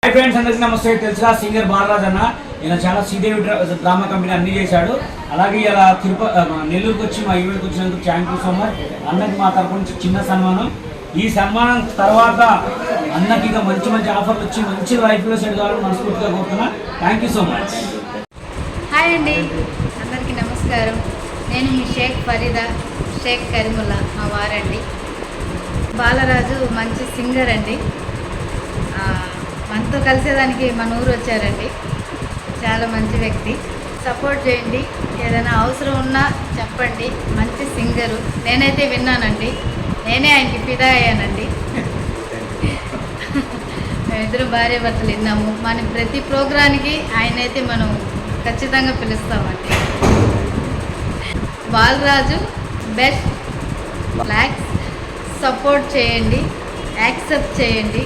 Hi friends, అందరికీ నమస్తే. తెలుసుగా సింగర్ బాలరాజ్ అన్న. ఈయన చాలా శ్రీదేవి డ్రామా కంపెనీ అన్ని చేశాడు. అలాగే ఇలా నెల్లూరుకి వచ్చి మా ఈవెంట్కి వచ్చినందుకు థ్యాంక్ యూ సో మచ్. అన్నకి మా తరపు నుంచి చిన్న సన్మానం. ఈ సన్మానం తర్వాత అన్నకి ఇక మంచి మంచి ఆఫర్లు వచ్చి మంచి లైఫ్లో సెట్ కావాలని మనస్ఫూర్తిగా కోరుతున్నా. Thank you so much. Hi అండి, అందరికీ నమస్కారం. నేను మీ షేక్ ఫరీదా, షేక్ కరీముల్లా మా వారండి. బాలరాజు మంచి సింగర్ అండి. మనతో కలిసేదానికి మన ఊరు వచ్చారండి. చాలా మంచి వ్యక్తి. సపోర్ట్ చేయండి. ఏదైనా అవసరం ఉన్నా చెప్పండి. మంచి సింగరు. నేనైతే విన్నానండి. నేనే ఆయనకి ఫిదా అయ్యానండి. మేమిద్దరం భార్య భర్తలు విన్నాము. మన ప్రతి ప్రోగ్రానికి ఆయనైతే మనం ఖచ్చితంగా పిలుస్తామండి. బాలరాజు బెస్ట్. ల్యాక్స్ సపోర్ట్ చేయండి, యాక్సెప్ట్ చేయండి.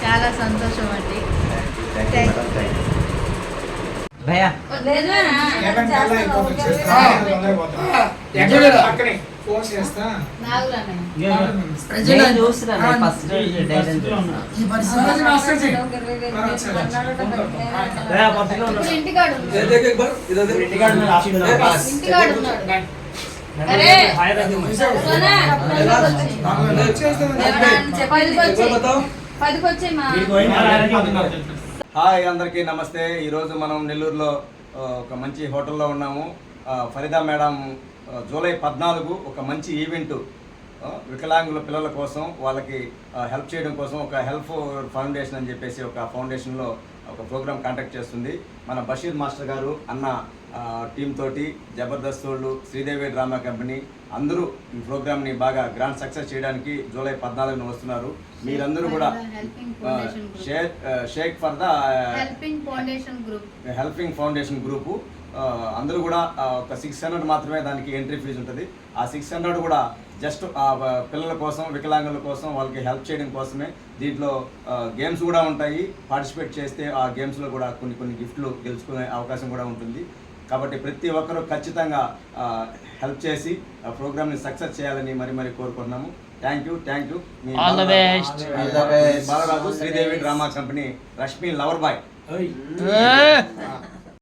చాలా సంతోషం అండి. హాయ్, అందరికీ నమస్తే. ఈరోజు మనం నెల్లూరులో ఒక మంచి హోటల్లో ఉన్నాము. ఫరీదా మేడం జూలై 14 ఒక మంచి ఈవెంట్ వికలాంగుల పిల్లల కోసం, వాళ్ళకి హెల్ప్ చేయడం కోసం ఒక హెల్ప్ ఫౌండేషన్ అని చెప్పేసి ఒక ఫౌండేషన్లో ఒక ప్రోగ్రామ్ కాంటాక్ట్ చేస్తుంది. మన బషీర్ మాస్టర్ గారు అన్న టీమ్ తోటి, జబర్దస్త్ వాళ్ళు, శ్రీదేవి డ్రామా కంపెనీ అందరూ ఈ ప్రోగ్రామ్ని బాగా గ్రాండ్ సక్సెస్ చేయడానికి జూలై 14న వస్తున్నారు. మీరందరూ కూడా shake for the helping foundation group అందరూ కూడా ఒక 600 మాత్రమే దానికి ఎంట్రీ ఫీజు ఉంటుంది. ఆ 600 కూడా జస్ట్ పిల్లల కోసం, వికలాంగుల కోసం, వాళ్ళకి హెల్ప్ చేయడం కోసమే. దీంట్లో గేమ్స్ కూడా ఉంటాయి. పార్టిసిపేట్ చేస్తే ఆ గేమ్స్లో కూడా కొన్ని గిఫ్ట్లు గెలుచుకునే అవకాశం కూడా ఉంటుంది. కాబట్టి ప్రతి ఒక్కరూ ఖచ్చితంగా హెల్ప్ చేసి ఆ ప్రోగ్రామ్ని సక్సెస్ చేయాలని మరి కోరుకుంటున్నాము. Thank you. Balaraju Sridevi drama company, Rashmi lover boy.